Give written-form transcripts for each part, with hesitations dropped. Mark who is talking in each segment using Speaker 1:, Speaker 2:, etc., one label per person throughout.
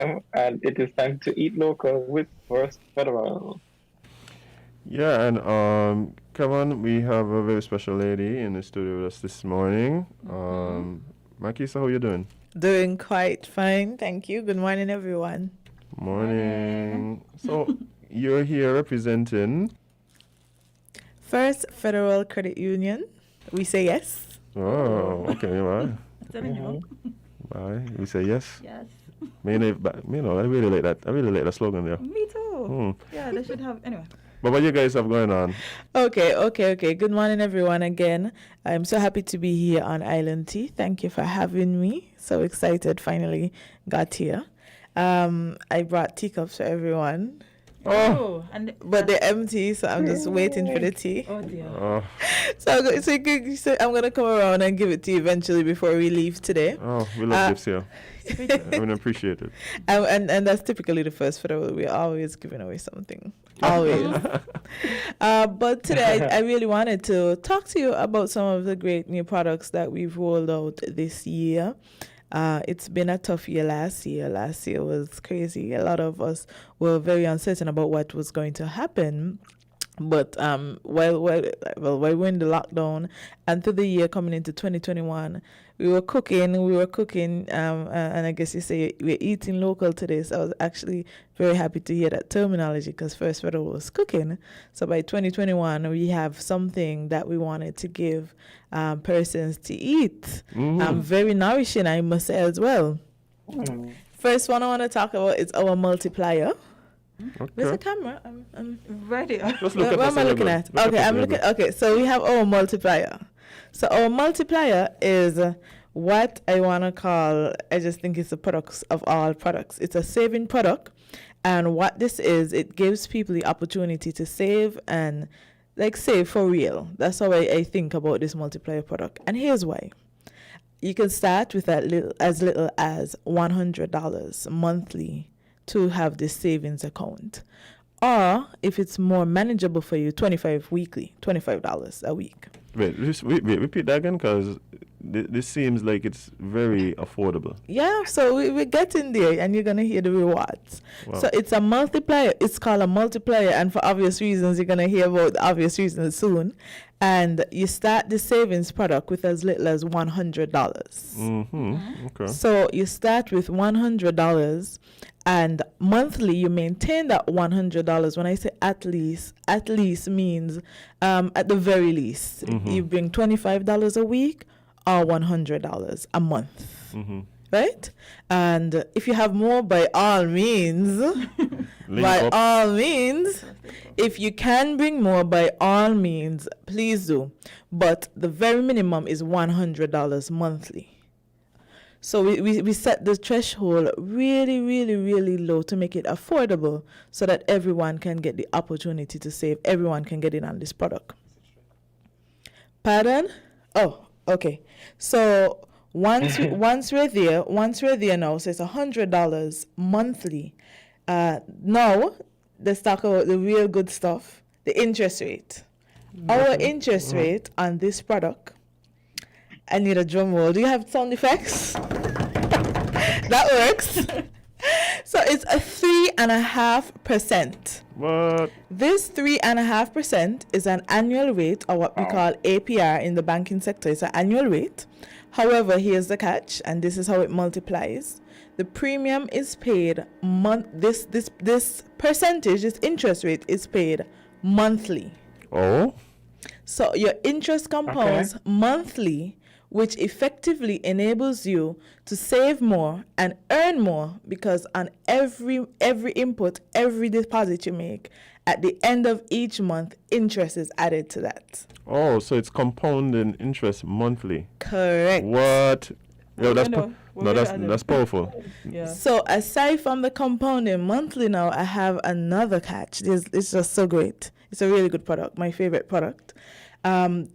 Speaker 1: and it is time to eat local with First Federal.
Speaker 2: Yeah, and Kevon, we have a very special lady in the studio with us this morning. Makisa, how you doing?
Speaker 3: Doing quite fine, thank you. Good morning, everyone.
Speaker 2: Morning. So you're here representing.
Speaker 3: First Federal Credit Union. We say yes.
Speaker 2: Oh, okay, right. Bye. We say yes.
Speaker 4: Yes.
Speaker 2: I really like that. I really like that slogan there.
Speaker 4: Me too. Yeah, they should have. Anyway.
Speaker 2: But what you guys have going on?
Speaker 3: Okay. Good morning, everyone. Again, I'm so happy to be here on Island Tea. Thank you for having me. So excited, finally got here. I brought teacups for everyone. But they're empty, so I'm just waiting for the tea.
Speaker 4: Oh dear.
Speaker 3: So I'm gonna come around and give it to you eventually before we leave today.
Speaker 2: Oh, we love gifts here. I mean, appreciate it.
Speaker 3: And that's typically the First Federal. We're always giving away something. Always. But today I really wanted to talk to you about some of the great new products that we've rolled out this year. It's been a tough year last year. Last year was crazy. A lot of us were very uncertain about what was going to happen. But while we're in the lockdown and through the year coming into 2021, we were cooking, and I guess you say we're eating local today. So I was actually very happy to hear that terminology because First Federal was cooking. So by 2021, we have something that we wanted to give persons to eat. Very nourishing, I must say as well. First one I want to talk about is our multiplier.
Speaker 2: Okay.
Speaker 3: There's a camera. I'm
Speaker 4: ready.
Speaker 2: Just look at
Speaker 3: what am I looking at? Okay, so we have our multiplier. So our multiplier is what I want to call, I just think it's the products of all products. It's a saving product. And what this is, it gives people the opportunity to save and save for real. That's how I think about this multiplier product. And here's why. You can start with as little as $100 monthly to have this savings account. Or if it's more manageable for you, $25 a week.
Speaker 2: Wait, repeat that again, because this seems like it's very affordable.
Speaker 3: Yeah, so we're getting there, and you're going to hear the rewards. Wow. So it's a multiplier. It's called a multiplier, and for obvious reasons, you're going to hear about the obvious reasons soon. And you start the savings product with as little as $100.
Speaker 2: Okay.
Speaker 3: So you start with $100, and monthly you maintain that $100. When I say at least means at the very least. You bring $25 a week or $100 a month. Right? And if you have more, by all means, if you can bring more, by all means, please do. But the very minimum is $100 monthly. So we set the threshold really, really, really low to make it affordable so that everyone can get the opportunity to save. Everyone can get in on this product. Pardon? Oh, okay. So once we're there now, so it's $100 monthly. Now let's talk about the real good stuff, the interest rate. Our interest rate on this product, I need a drum roll. Do you have sound effects? That works. So it's a 3.5%.
Speaker 2: What?
Speaker 3: This 3.5% is an annual rate, or what we call APR in the banking sector. It's an annual rate. However, here's the catch, and this is how it multiplies. The premium is paid this percentage, this interest rate is paid monthly.
Speaker 2: Oh.
Speaker 3: So your interest compounds monthly, which effectively enables you to save more and earn more, because on every input, every deposit you make, at the end of each month, interest is added to that.
Speaker 2: Oh, so it's compounding interest monthly.
Speaker 3: Correct.
Speaker 2: What? Yo, that's powerful.
Speaker 4: Yeah.
Speaker 3: So aside from the compounding monthly now, I have another catch. It's just so great. It's a really good product, my favorite product.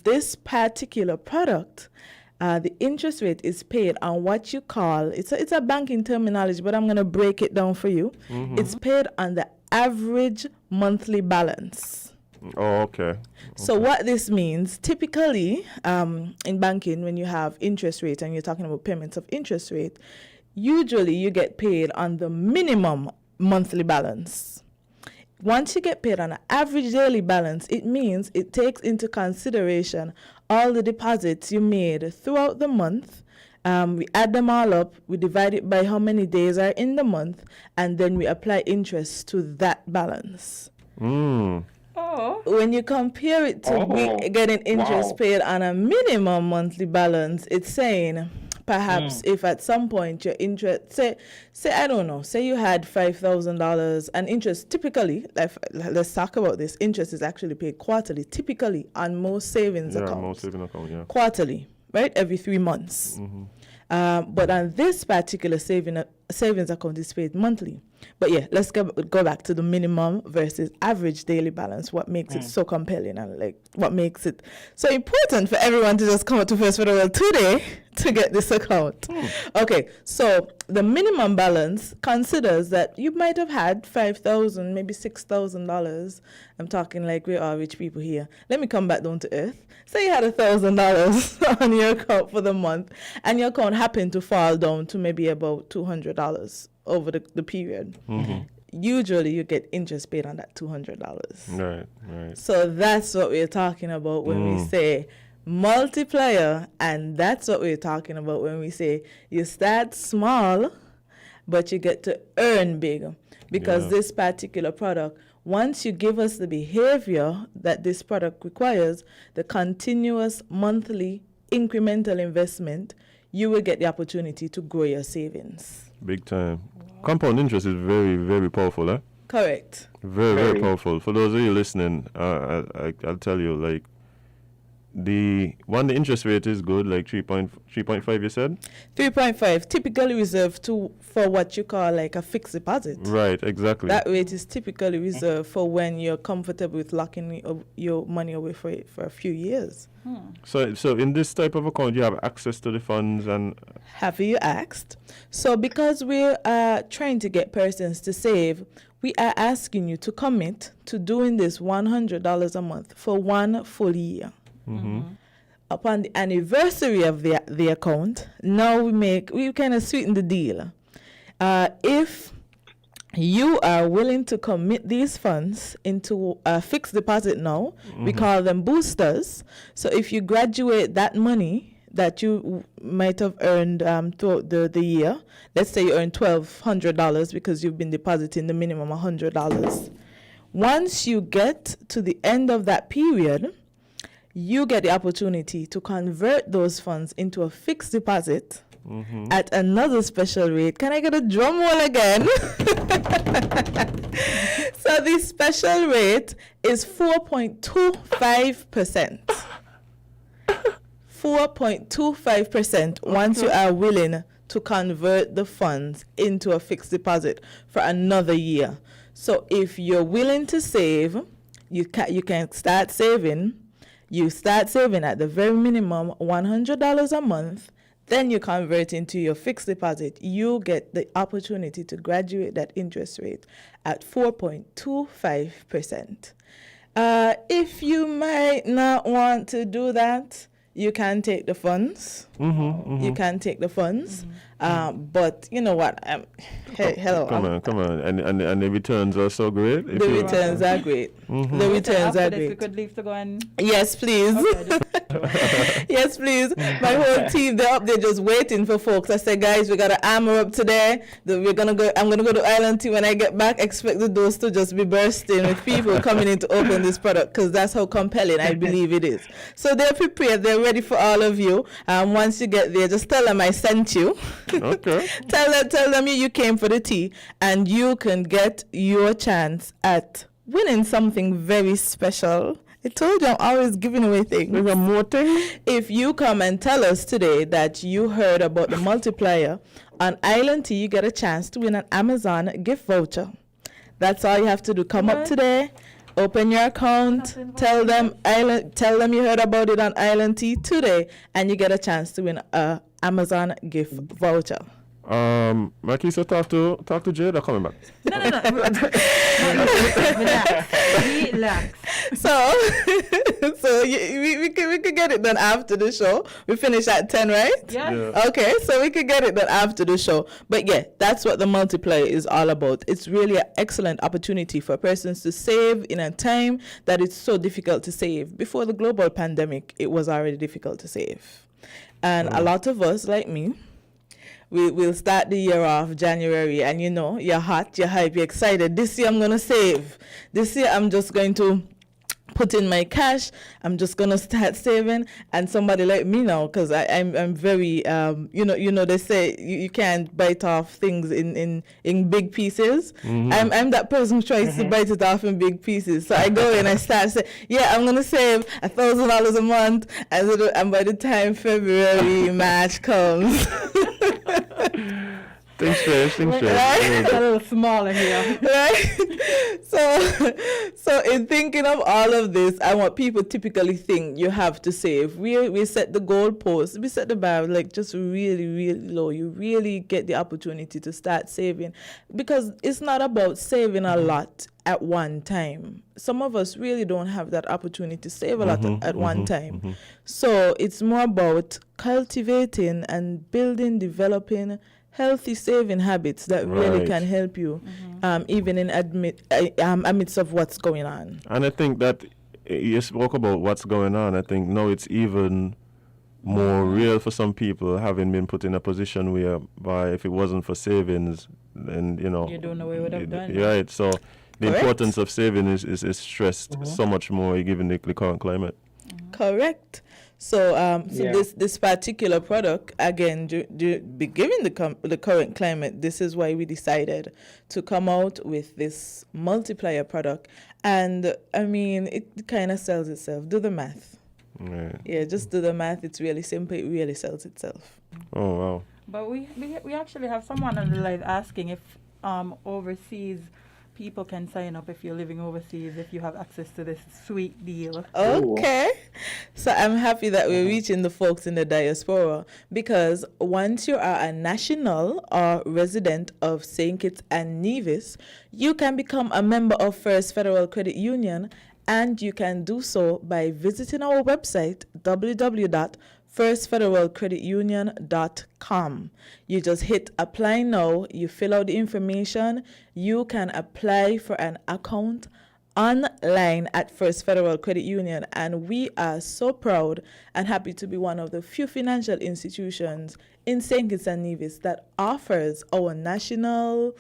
Speaker 3: This particular product, the interest rate is paid on what you call, it's a banking terminology, but I'm going to break it down for you. It's paid on the average monthly balance.
Speaker 2: Oh, okay.
Speaker 3: So what this means, typically in banking, when you have interest rate and you're talking about payments of interest rate, usually you get paid on the minimum monthly balance. Once you get paid on an average daily balance, it means it takes into consideration all the deposits you made throughout the month. We add them all up, we divide it by how many days are in the month, and then we apply interest to that balance.
Speaker 4: Oh.
Speaker 3: When you compare it to we getting interest paid on a minimum monthly balance, it's saying perhaps if at some point your interest, say I don't know, say you had $5,000 and interest typically, let's talk about this, interest is actually paid quarterly, typically on most savings accounts.
Speaker 2: Most saving account, yeah.
Speaker 3: Quarterly, right? Every 3 months. But on this particular savings account is paid monthly. But yeah, let's go back to the minimum versus average daily balance. What makes it so compelling and like what makes it so important for everyone to just come up to First Federal today to get this account. Okay, so the minimum balance considers that you might have had $5,000, maybe $6,000. I'm talking like we are rich people here. Let me come back down to earth. Say you had $1,000 on your account for the month, and your account happened to fall down to maybe about $200 over the period. Usually you get interest paid on that $200.
Speaker 2: Right.
Speaker 3: So that's what we're talking about when we say multiplier, and that's what we're talking about when we say you start small, but you get to earn big. Because this particular product, once you give us the behavior that this product requires, the continuous monthly incremental investment, you will get the opportunity to grow your savings.
Speaker 2: Big time. Compound interest is very, very powerful, eh?
Speaker 3: Correct.
Speaker 2: Very, very powerful. For those of you listening, I'll tell you, like, the interest rate is good, like 3.5, you said?
Speaker 3: 3.5, typically reserved for what you call like a fixed deposit.
Speaker 2: Right, exactly.
Speaker 3: That rate is typically reserved for when you're comfortable with locking your money away for a few years.
Speaker 2: So in this type of account, you have access to the funds and...
Speaker 3: Have you asked? So because we're trying to get persons to save, we are asking you to commit to doing this $100 a month for 1 full year. Upon the anniversary of the account, now we kind of sweeten the deal. If you are willing to commit these funds into a fixed deposit now, we call them boosters. So if you graduate that money that you might have earned throughout the year, let's say you earn $1,200 because you've been depositing the minimum $100. Once you get to the end of that period, you get the opportunity to convert those funds into a fixed deposit at another special rate. Can I get a drum roll again? So the special rate is 4.25%. 4.25% once you are willing to convert the funds into a fixed deposit for another year. So if you're willing to save, you can start saving. You start saving at the very minimum $100 a month, then you convert into your fixed deposit. You get the opportunity to graduate that interest rate at 4.25%. If you might not want to do that, you can take the funds. You can take the funds. But you know what? Hello.
Speaker 2: Come on. And the returns are so great.
Speaker 3: The returns are great. The returns are great.
Speaker 4: We could leave to go and...
Speaker 3: Yes, please.
Speaker 4: Okay,
Speaker 3: yes, please. My whole team, they're up there just waiting for folks. I said, guys, we got to armor up today. I'm going to go to Island Tea when I get back. Expect the doors to just be bursting with people coming in to open this product because that's how compelling I believe it is. So they're prepared. They're ready for all of you. Once you get there, just tell them I sent you.
Speaker 2: Okay.
Speaker 3: tell them you came for the tea, and you can get your chance at winning something very special. I told you I'm always giving away things.
Speaker 2: There's a more thing?
Speaker 3: If you come and tell us today that you heard about the multiplier on Island Tea, you get a chance to win an Amazon gift voucher. That's all you have to do. Come up today, open your account, tell them you heard about it on Island Tea today, and you get a chance to win a Amazon gift voucher.
Speaker 2: Mikey, so talk to Jade or coming back?
Speaker 4: No. Relax.
Speaker 3: So, we could get it done after the show. We finish at 10, right?
Speaker 4: Yes.
Speaker 2: Yeah.
Speaker 3: Okay, so we could get it done after the show. But yeah, that's what the multiplier is all about. It's really an excellent opportunity for persons to save in a time that it's so difficult to save. Before the global pandemic, it was already difficult to save. And a lot of us, like me, we'll start the year off January, and you know, you're hot, you're hype, you're excited. This year I'm going to save. This year I'm just going to put in my cash. I'm just going to start saving. And somebody like me now, because I'm very, you know, they say you can't bite off things in big pieces.
Speaker 2: Mm-hmm.
Speaker 3: I'm that person who tries to bite it off in big pieces. So I go in, I start saying, yeah, I'm going to save $1,000 a month. And by the time February, March comes,
Speaker 2: Think straight.
Speaker 3: Right?
Speaker 4: A little smaller here.
Speaker 3: right? So in thinking of all of this, and what people typically think you have to save, we set the goalpost, we set the bar like just really, really low. You really get the opportunity to start saving, because it's not about saving a lot at one time. Some of us really don't have that opportunity to save a lot at one time. So it's more about cultivating and building, developing healthy saving habits that really
Speaker 2: Right.
Speaker 3: can help you, even in amidst of what's going on.
Speaker 2: And I think that you spoke about what's going on. I think now it's even more real for some people, having been put in a position whereby if it wasn't for savings, then, you know.
Speaker 4: You don't know what you would have done.
Speaker 2: Right. So the
Speaker 3: Correct.
Speaker 2: importance of saving is stressed so much more given the current climate.
Speaker 3: Correct. So,
Speaker 1: Yeah.
Speaker 3: this particular product, again, given the current climate, this is why we decided to come out with this multiplier product. And I mean, it kind of sells itself. Do the math.
Speaker 2: Right.
Speaker 3: Yeah, just do the math. It's really simple. It really sells itself.
Speaker 2: Oh, wow.
Speaker 4: But we actually have someone on the line asking if overseas people can sign up if you're living overseas, if you have access to this sweet deal.
Speaker 3: Okay. So I'm happy that we're reaching the folks in the diaspora, because once you are a national or resident of St Kitts and Nevis, you can become a member of First Federal Credit Union, and you can do so by visiting our website, www.firstfederalcreditunion.com. You just hit apply now, you fill out the information, you can apply for an account online at First Federal Credit Union, and we are so proud and happy to be one of the few financial institutions in St Kitts and Nevis that offers our national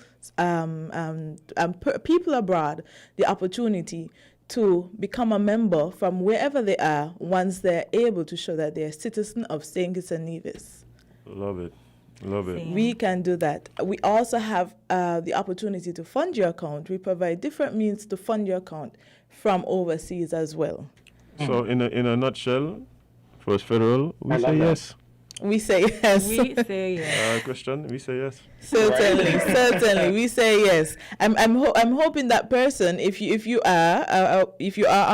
Speaker 3: people abroad the opportunity to become a member from wherever they are once they're able to show that they're a citizen of St Kitts and Nevis.
Speaker 2: Love it.
Speaker 4: Same.
Speaker 3: We can do that. We also have the opportunity to fund your account. We provide different means to fund your account from overseas as well.
Speaker 2: So in a nutshell, First Federal, we
Speaker 1: I
Speaker 2: say
Speaker 1: love that.
Speaker 2: yes.
Speaker 3: We say yes.
Speaker 4: We say yes.
Speaker 2: Christian, we say yes.
Speaker 3: Certainly, we say yes. I'm hoping that person, if you are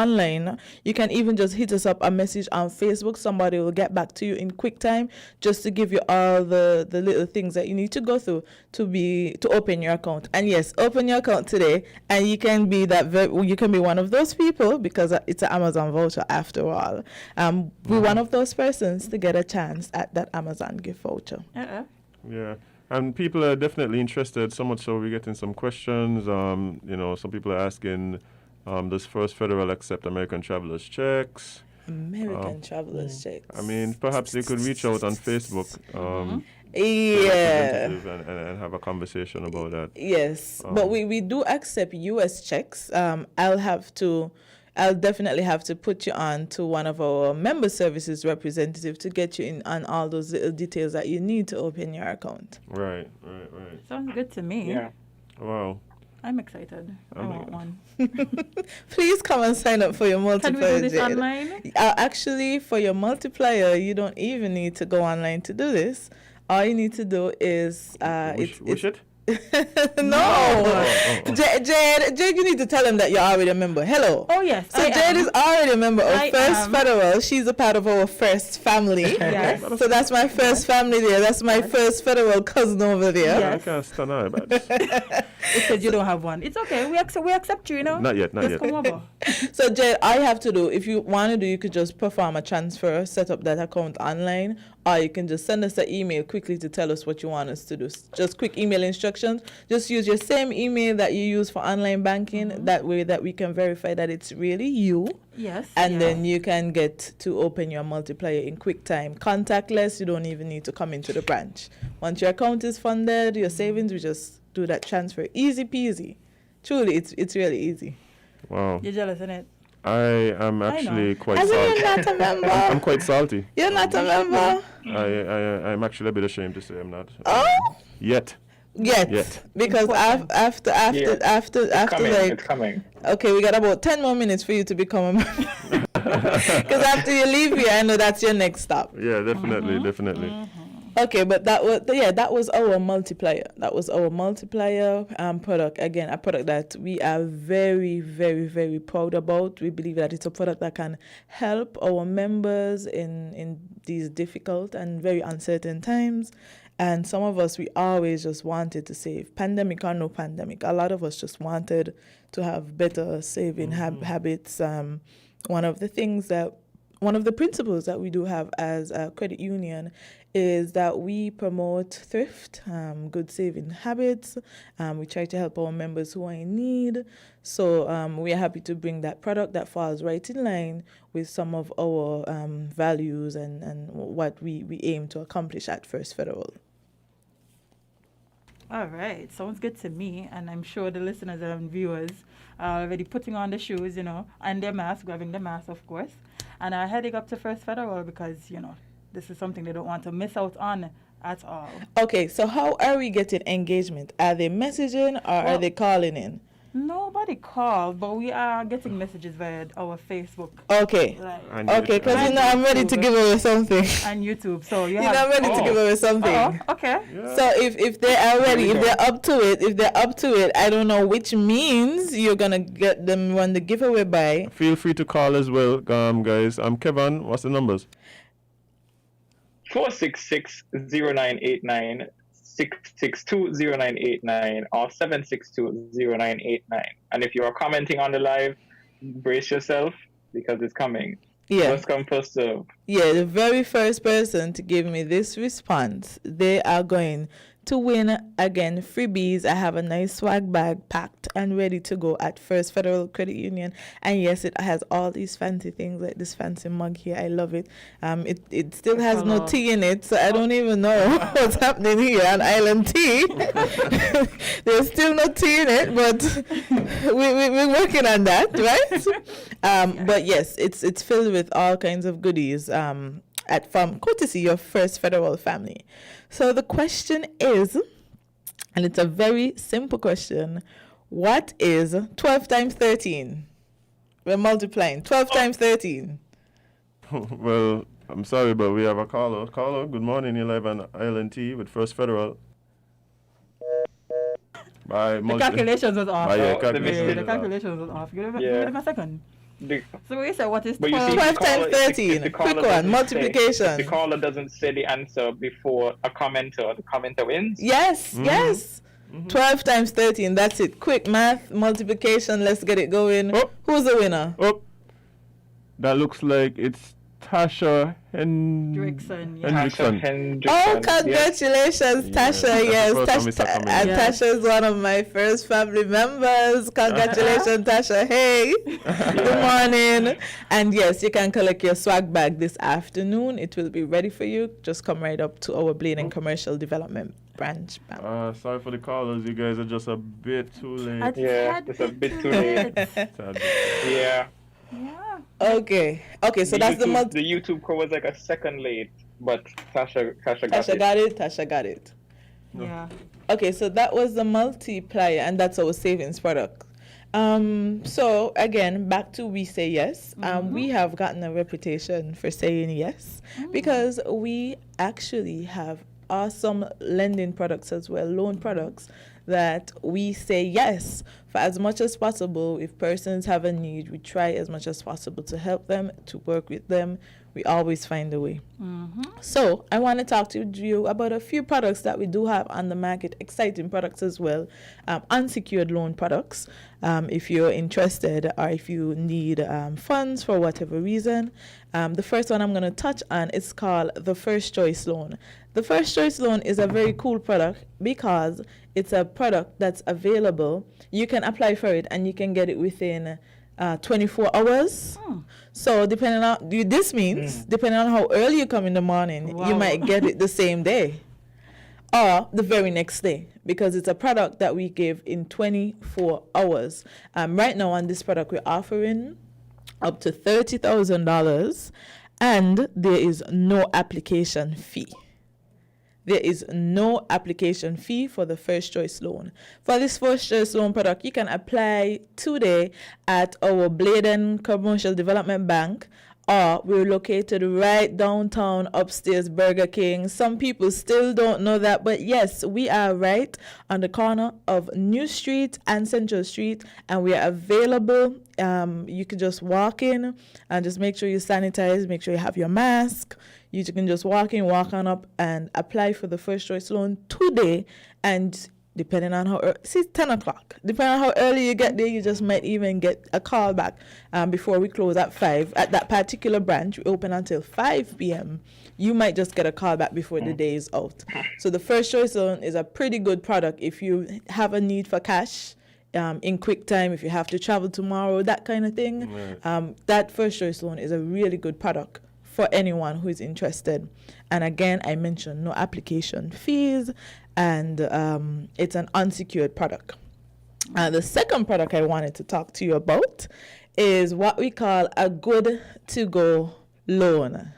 Speaker 3: online, you can even just hit us up a message on Facebook. Somebody will get back to you in quick time, just to give you all the little things that you need to go through to open your account. And yes, open your account today, and you can be you can be one of those people, because it's an Amazon voucher after all. We're one of those persons to get a chance at that Amazon gift voucher.
Speaker 2: Yeah. And people are definitely interested, so much so we're getting some questions. Some people are asking, does First Federal accept American travelers' checks?
Speaker 3: American travelers checks.
Speaker 2: I mean, perhaps they could reach out on Facebook.
Speaker 3: Yeah.
Speaker 2: And have a conversation about that.
Speaker 3: Yes, but we do accept U.S. checks. I'll definitely have to put you on to one of our member services representatives to get you in on all those little details that you need to open your account.
Speaker 2: Right.
Speaker 4: Sounds good to me.
Speaker 1: Yeah.
Speaker 2: Wow.
Speaker 4: I'm excited. I want one.
Speaker 3: Please come and sign up for your
Speaker 4: Can
Speaker 3: multiplier.
Speaker 4: we do this
Speaker 3: Jade.
Speaker 4: online?
Speaker 3: Actually, for your multiplier, you don't even need to go online to do this. All you need to do is
Speaker 2: Wish it?
Speaker 3: no.
Speaker 2: Oh.
Speaker 3: Jade, Jade, you need to tell him that you're already a member. Hello.
Speaker 4: Oh, yes.
Speaker 3: So Jade is already a member of
Speaker 4: I
Speaker 3: First
Speaker 4: am.
Speaker 3: Federal. She's a part of our First family.
Speaker 4: Yes.
Speaker 3: So that's my first family there. That's my First Federal cousin over there.
Speaker 4: Yes.
Speaker 2: I can't stand out about
Speaker 4: It says you don't have one. It's okay. We accept you, you know?
Speaker 2: Not yet, not
Speaker 4: Just
Speaker 2: yet.
Speaker 4: come over.
Speaker 3: So Jade, all you have to do, if you want to do, you could just perform a transfer, set up that account online, or you can just send us an email quickly to tell us what you want us to do. Just quick email instructions. Just use your same email that you use for online banking. That way that we can verify that it's really you.
Speaker 4: Yes.
Speaker 3: And
Speaker 4: yeah.
Speaker 3: then you can get to open your multiplier in quick time. Contactless, you don't even need to come into the branch. Once your account is funded, your savings, we just do that transfer. Easy peasy. Truly, it's really easy.
Speaker 2: Wow.
Speaker 4: You're jealous, isn't it?
Speaker 2: I am actually quite
Speaker 3: As in
Speaker 2: salty.
Speaker 3: you're not a member.
Speaker 2: I'm quite salty.
Speaker 3: You're not a member.
Speaker 2: I'm actually a bit ashamed to say I'm not.
Speaker 3: Oh?
Speaker 2: Yet.
Speaker 3: Yet. Because
Speaker 4: Important.
Speaker 3: after
Speaker 1: Coming,
Speaker 3: like,
Speaker 1: it's coming.
Speaker 3: okay, we got about 10 more minutes for you to become a member. Because after you leave here, I know that's your next stop.
Speaker 2: Yeah, definitely, definitely.
Speaker 3: Okay, but that was our multiplier. That was our multiplier product. Again, a product that we are very, very, very proud about. We believe that it's a product that can help our members in these difficult and very uncertain times. And some of us, we always just wanted to save, pandemic or no pandemic. A lot of us just wanted to have better saving habits. One of the principles that we do have as a credit union is that we promote thrift, good saving habits. We try to help our members who are in need. So we are happy to bring that product that falls right in line with some of our values and what we aim to accomplish at First Federal.
Speaker 4: All right. Sounds good to me. And I'm sure the listeners and viewers are already putting on the shoes, you know, and their mask, grabbing the mask, of course, and are heading up to First Federal because, you know, this is something they don't want to miss out on at all.
Speaker 3: Okay, so how are we getting engagement? Are they messaging or are they calling in?
Speaker 4: Nobody called, but we are getting messages via our Facebook.
Speaker 3: Okay.
Speaker 2: And
Speaker 3: Okay, because
Speaker 4: And
Speaker 3: I'm ready to
Speaker 4: YouTube.
Speaker 3: give away something.
Speaker 4: And YouTube. So you
Speaker 3: I'm ready to give away something.
Speaker 4: Oh, okay.
Speaker 2: Yeah.
Speaker 3: So if they are ready, if they're up to it, I don't know which means you're gonna get them when the giveaway by.
Speaker 2: Feel free to call as well, guys. I'm Kevon. What's the numbers?
Speaker 1: 466-0989, 662-0989, or 762-0989. And if you are commenting on the live, brace yourself because it's coming.
Speaker 3: Yeah.
Speaker 1: First come, first serve.
Speaker 3: Yeah, the very first person to give me this response, they are going to win again freebies. I have a nice swag bag packed and ready to go at First Federal Credit Union. And yes, it has all these fancy things like this fancy mug here. I love it. It still has no tea in it, so I don't even know what's happening here on Island Tea. There's still no tea in it, but we're working on that, right? But yes, it's filled with all kinds of goodies from courtesy your First Federal family. So the question is, and it's a very simple question, what is 12 times 13? We're multiplying. 12 times 13.
Speaker 2: Well, I'm sorry, but we have a caller. Caller, good morning. You're live on Island T with First Federal.
Speaker 4: The calculations was off.
Speaker 2: Yeah,
Speaker 1: the
Speaker 2: calculations
Speaker 4: The
Speaker 2: was
Speaker 4: calculations was off. Give
Speaker 1: Yeah.
Speaker 4: them a second.
Speaker 1: The-
Speaker 4: So we said what is
Speaker 1: But you
Speaker 4: 12?
Speaker 1: see,
Speaker 3: 12
Speaker 1: the caller-
Speaker 3: times
Speaker 1: if the
Speaker 3: 13.
Speaker 1: caller
Speaker 3: Quick one.
Speaker 1: doesn't
Speaker 3: Multiplication.
Speaker 1: If the caller doesn't say the answer before a commenter, the commenter wins.
Speaker 3: Yes, yes. 12 times 13. That's it. Quick math, multiplication. Let's get it going.
Speaker 2: Oh.
Speaker 3: Who's the winner?
Speaker 2: Oh, that looks like it's Tasha
Speaker 4: Hendrickson, yeah.
Speaker 2: Hendrickson.
Speaker 1: Hendrickson.
Speaker 3: Oh, congratulations,
Speaker 2: Yeah.
Speaker 3: Tasha.
Speaker 2: That's
Speaker 3: Yes,
Speaker 2: the first time we saw
Speaker 3: Tasha.
Speaker 2: coming.
Speaker 3: And
Speaker 4: Yeah.
Speaker 3: Tasha is one of my first family members. Congratulations, Tasha. Hey, good morning. And yes, you can collect your swag bag this afternoon. It will be ready for you. Just come right up to our Blaine and Commercial Development branch.
Speaker 2: Sorry for the callers. You guys are just a bit too late.
Speaker 1: Yeah, it's a bit too late.
Speaker 2: Sad.
Speaker 1: Yeah.
Speaker 4: Yeah.
Speaker 3: Okay, so that's the
Speaker 1: YouTube, the YouTube call was like a second late, but Tasha got
Speaker 3: Tasha
Speaker 1: it.
Speaker 3: got it. Tasha got it.
Speaker 4: Yeah.
Speaker 3: Okay, so that was the multiplier, and that's our savings product. So again, back to we say yes. We have gotten a reputation for saying yes because we actually have awesome lending products as well, loan products that we say yes. for as much as possible, if persons have a need, we try as much as possible to help them, to work with them. We always find a way. So I want to talk to you about a few products that we do have on the market, exciting products as well, unsecured loan products. If you're interested or if you need funds for whatever reason. The first one I'm going to touch on is called the First Choice Loan. The First Choice Loan is a very cool product because it's a product that's available. You can apply for it and you can get it within 24 hours. So depending on this means depending on how early you come in the morning, you might get it the same day or the very next day, because it's a product that we give in 24 hours. Right now on this product we're offering up to $30,000 and there is no application fee. There is no application fee for the First Choice Loan. For this First Choice Loan product, you can apply today at our Bladen Commercial Development Bank, or we're located right downtown upstairs Burger King. Some people still don't know that, but yes, we are right on the corner of New Street and Central Street, and we are available. You can just walk in and just make sure you sanitize, make sure you have your mask. You can just walk in, walk on up, and apply for the First Choice Loan today. And depending on how early, it's 10 o'clock. Depending on how early you get there, you just might even get a call back before we close at 5. At that particular branch, we open until 5 p.m. You might just get a call back before the day is out. So the First Choice Loan is a pretty good product if you have a need for cash. In quick time, if you have to travel tomorrow, that kind of thing. That First Choice Loan is a really good product for anyone who is interested. And again, I mentioned no application fees, and it's an unsecured product. The second product I wanted to talk to you about is what we call a good to go loan.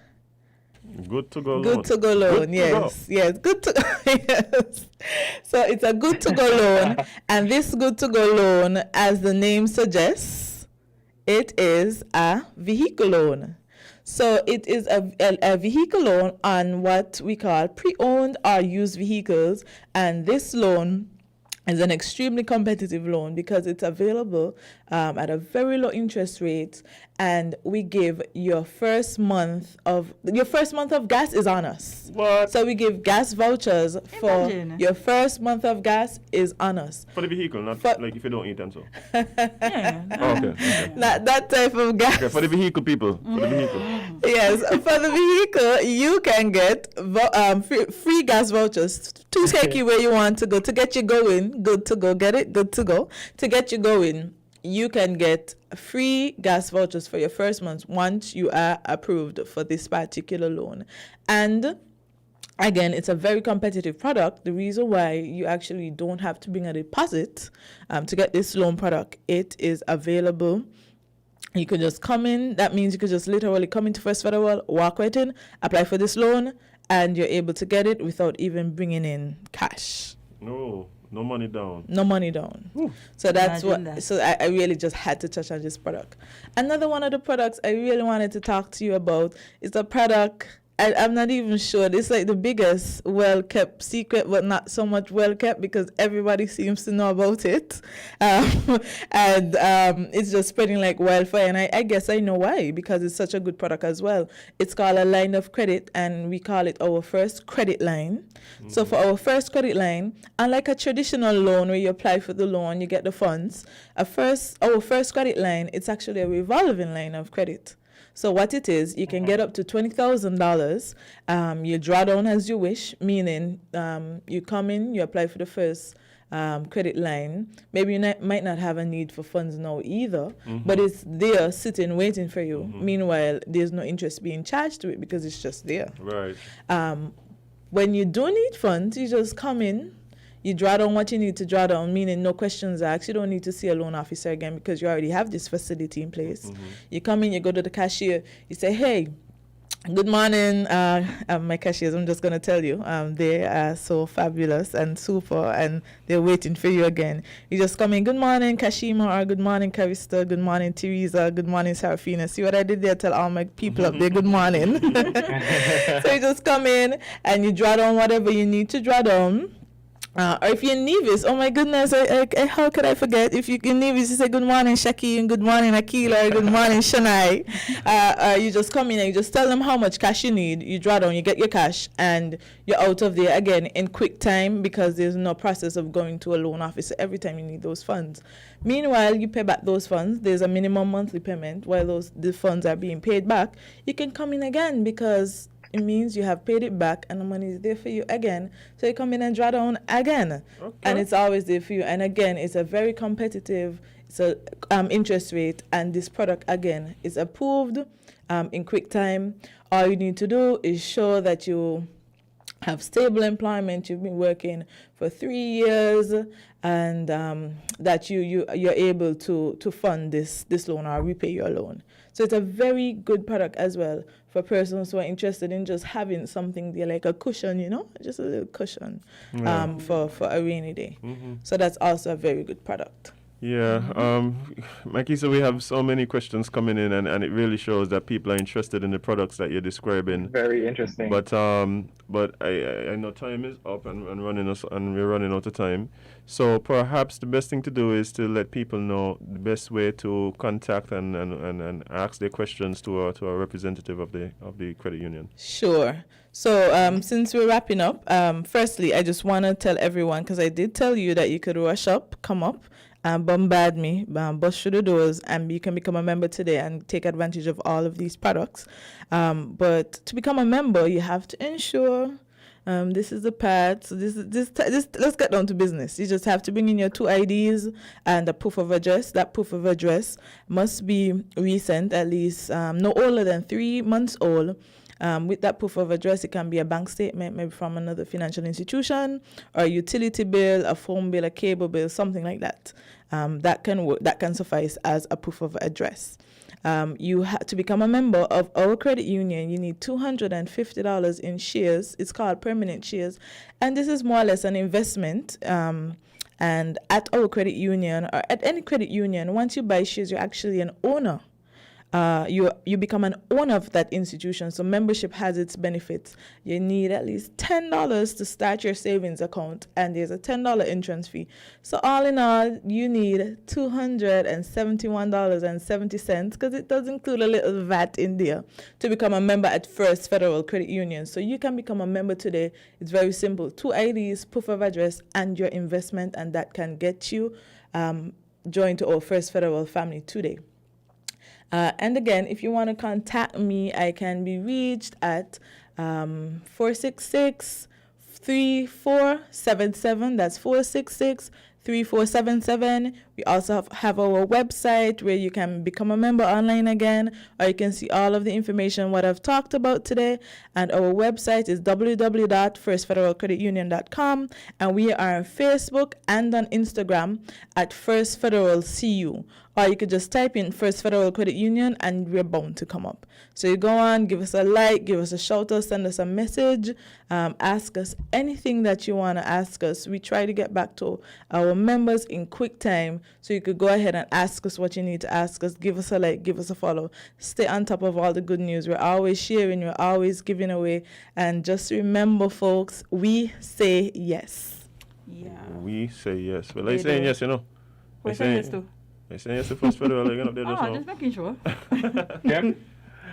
Speaker 2: Good to go loan.
Speaker 3: Good to go loan, yes. Yes, good to yes. So it's a good to go loan, and this good to go loan, as the name suggests, it is a vehicle loan. So it is a vehicle loan on what we call pre-owned or used vehicles, and this loan is an extremely competitive loan because it's available at a very low interest rate, and we give your first month of gas is on us.
Speaker 2: What?
Speaker 3: So we give gas vouchers for your first month of gas is on us.
Speaker 2: For the vehicle, not like if you don't eat and so.
Speaker 4: Yeah.
Speaker 3: Not that type of gas.
Speaker 2: Okay, for the vehicle people. For the vehicle.
Speaker 3: Yes, for the vehicle, you can get free gas vouchers to take you where you want to go, to get you going. Good to go, get it? Good to go. To get you going, you can get free gas vouchers for your first month once you are approved for this particular loan. And again, it's a very competitive product. The reason why you actually don't have to bring a deposit to get this loan product, it is available. You could just come in. That means you could just literally come into First Federal, walk right in, apply for this loan, and you're able to get it without even bringing in cash.
Speaker 2: No money down.
Speaker 3: No money down.
Speaker 2: Ooh.
Speaker 3: So that's So I really just had to touch on this product. Another one of the products I really wanted to talk to you about is a product I'm not even sure. It's like the biggest well-kept secret, but not so much well-kept because everybody seems to know about it. It's just spreading like wildfire. And I guess I know why, because it's such a good product as well. It's called a line of credit, and we call it our first credit line. Mm-hmm. So for our first credit line, unlike a traditional loan where you apply for the loan, you get the funds, our first credit line, it's actually a revolving line of credit. So what it is, you can get up to $20,000. You draw down as you wish, meaning you come in, you apply for the first credit line. Maybe you might not have a need for funds now either, but it's there sitting, waiting for you. Meanwhile, there's no interest being charged to it because it's just there.
Speaker 2: Right.
Speaker 3: When you do need funds, you just come in, you draw down what you need to draw down, meaning no questions asked. You don't need to see a loan officer again because you already have this facility in place. You come in, you go to the cashier, you say, hey, good morning, my cashiers, I'm just going to tell you, they are so fabulous and super, and they're waiting for you again. You just come in, good morning, Kashima, or good morning, Carista, good morning, Teresa, good morning, Serafina. See what I did there? Tell all my people up there, good morning. So you just come in, and you draw down whatever you need to draw down. Or if you're in Nevis, oh my goodness, how could I forget? If you're in Nevis, you say good morning, Shaki, and good morning, Akila, or good morning, Shania. You just come in and you just tell them how much cash you need. You draw down, you get your cash, and you're out of there again in quick time because there's no process of going to a loan officer every time you need those funds. Meanwhile, you pay back those funds. There's a minimum monthly payment. While the funds are being paid back, you can come in again because it means you have paid it back and the money is there for you again. So you come in and draw down again. Okay. And it's always there for you. And again, it's a very competitive interest rate. And this product, again, is approved in quick time. All you need to do is show that you have stable employment, you've been working for 3 years, and that you're able to fund this loan or repay your loan. So it's a very good product as well for persons who are interested in just having something there, like a cushion, just a little cushion for a rainy day. Mm-hmm. So that's also a very good product.
Speaker 2: Yeah, Mikey, so we have so many questions coming in, and it really shows that people are interested in the products that you're describing.
Speaker 1: Very interesting.
Speaker 2: But I know time is up and we're running out of time. So perhaps the best thing to do is to let people know the best way to contact and ask their questions to our representative of the credit union.
Speaker 3: Sure. So since we're wrapping up, firstly, I just want to tell everyone, because I did tell you that you could rush up, come up, and bombard me, bust through the doors, and you can become a member today and take advantage of all of these products. But to become a member, you have to ensure this is the part. So this let's get down to business. You just have to bring in your 2 IDs and a proof of address. That proof of address must be recent, at least no older than 3 months old. With that proof of address, it can be a bank statement, maybe from another financial institution, or a utility bill, a phone bill, a cable bill, something like that. That can suffice as a proof of address. To become a member of our credit union, you need $250 in shares. It's called permanent shares, and this is more or less an investment. And at our credit union, or at any credit union, once you buy shares, you're actually an owner. You become an owner of that institution. So membership has its benefits. You need at least $10 to start your savings account, and there's a $10 entrance fee. So all in all, you need $271.70, because it does include a little VAT in there, to become a member at First Federal Credit Union. So you can become a member today. It's very simple. 2 IDs, proof of address, and your investment, and that can get you joined to our First Federal family today. And again, if you want to contact me, I can be reached at 466-3477. That's 466-3477. We also have our website where you can become a member online again, or you can see all of the information what I've talked about today. And our website is www.firstfederalcreditunion.com, and we are on Facebook and on Instagram at First Federal CU. Or you could just type in First Federal Credit Union and we're bound to come up. So you go on, give us a like, give us a shout out, send us a message, ask us anything that you want to ask us. We try to get back to our members in quick time. So you could go ahead and ask us what you need to ask us. Give us a like, give us a follow. Stay on top of all the good news. We're always sharing, we're always giving away. And just remember, folks, we say yes.
Speaker 4: Yeah.
Speaker 2: We say yes. Well, I'm saying yes,
Speaker 4: We're saying yes too.
Speaker 2: I say yes to First Federal again up there just now.
Speaker 4: Just making sure.
Speaker 1: Yep.